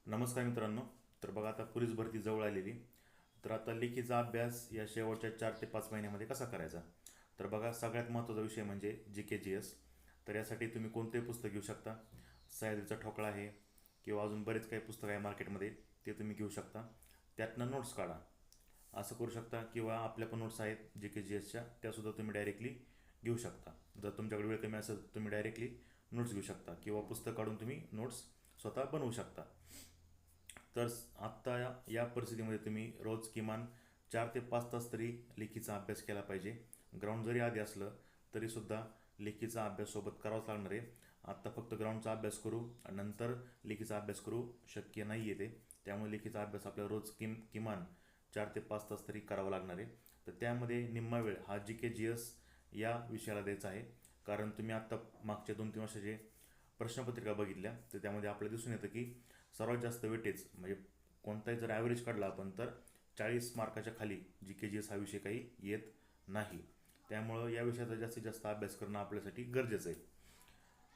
नमस्कार मित्रांनो. तर बघा, आता पोलीस भरती जवळ आलेली. तर आता लेखीचा अभ्यास या शेवटच्या 4 ते 5 महिन्यामध्ये कसा करायचा. तर बघा, सगळ्यात महत्त्वाचा विषय म्हणजे GK GS. तर यासाठी तुम्ही कोणतेही पुस्तक घेऊ शकता. सह्याद्रीचा ठोकळा आहे किंवा अजून बरेच काही पुस्तकं आहे मार्केटमध्ये, ते तुम्ही घेऊ शकता. त्यातनं नोट्स काढा, असं करू शकता. किंवा आपल्या पण नोट्स आहेत GK GSच्या, त्यासुद्धा तुम्ही डायरेक्टली घेऊ शकता. जर तुमच्याकडे वेळ कमी असेल तुम्ही डायरेक्टली नोट्स घेऊ शकता किंवा पुस्तक काढून तुम्ही नोट्स स्वतः बनवू शकता. तर आत्ता या परिस्थितीमध्ये तुम्ही रोज किमान 4 ते 5 तास तरी लेखीचा अभ्यास केला पाहिजे. ग्राउंड जरी आधी असलं तरीसुद्धा लेखीचा अभ्यास सोबत करावाच लागणार आहे. आत्ता फक्त ग्राउंडचा अभ्यास करू आणि नंतर लेखीचा अभ्यास करू शक्य नाही आहे ते. त्यामुळे लेखीचा अभ्यास आपल्याला रोज किमान 4 ते 5 तास तरी करावा लागणार आहे. तर त्यामध्ये निम्मा वेळ हा GK GS या विषयाला द्यायचा आहे. कारण तुम्ही आत्ता मागच्या 2-3 वर्षाचे प्रश्नपत्रिका बघितल्या तर त्यामध्ये आपल्याला दिसून येतं की सर्वात जास्त वेटेज म्हणजे कोणताही जर ॲव्हरेज काढला आपण तर 40 मार्काच्या खाली GK GS हा विषय काही येत नाही. त्यामुळं या विषयाचा जास्तीत जास्त अभ्यास करणं आपल्यासाठी गरजेचं आहे.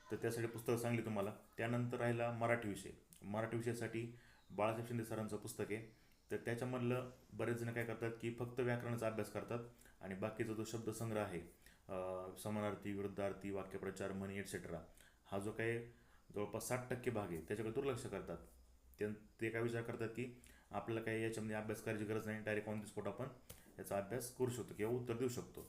तर त्यासाठी पुस्तकं सांगली तुम्हाला. त्यानंतर राहिला मराठी विषय. मराठी विषयासाठी बाळासाहेब शिंदे सरांचं पुस्तक आहे. तर त्याच्यामधलं बरेच जण काय करतात की फक्त व्याकरणाचा अभ्यास करतात आणि बाकीचा जो शब्दसंग्रह आहे, समानार्थी, विरुद्धार्थी, वाक्यप्रचार, म्हणी एटसेट्रा, हा जो काही जवळपास 60% भाग आहे त्याच्याकडे दुर्लक्ष करतात. ते काय विचार करतात की आपल्याला काही याच्यामध्ये अभ्यास करायची गरज नाही, डायरेक्ट ऑन दी स्पॉट आपण याचा अभ्यास करू शकतो किंवा उत्तर देऊ शकतो.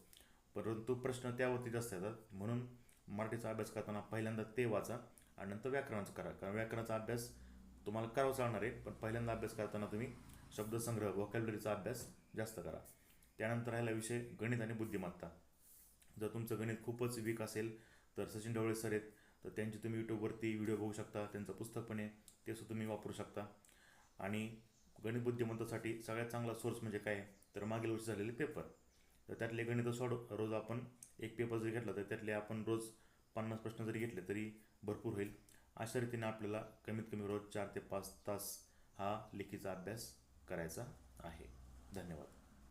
परंतु प्रश्न त्यावरती जास्त येतात. म्हणून मराठीचा अभ्यास करताना पहिल्यांदा ते वाचा आणि नंतर व्याकरणाचं करा. कारण व्याकरणाचा अभ्यास तुम्हाला करावाच लागणार आहे, पण पहिल्यांदा अभ्यास करताना तुम्ही शब्दसंग्रह, व्होकॅब्युलरीचा अभ्यास जास्त करा. त्यानंतर राहिला विषय गणित आणि बुद्धिमत्ता. जर तुमचं गणित खूपच वीक असेल तर सचिन ढवळे सर आहेत, तर त्यांची तुम्ही यूट्यूबवरती व्हिडिओ बघू शकता. त्यांचं पुस्तक पण आहे, ते सुद्धा तुम्ही वापरू शकता. आणि गणित बुद्धिमत्तेसाठी सगळ्यात चांगला सोर्स म्हणजे काय, तर मागील वर्षी झालेले पेपर. तर त्यातले गणित रोज आपण एक पेपर जरी घेतला तर त्यातले आपण रोज 50 प्रश्न जरी घेतले तरी भरपूर होईल. अशा रीतीने आपल्याला कमीत कमी रोज 4 ते 5 तास हा लेखीचा अभ्यास करायचा आहे. धन्यवाद.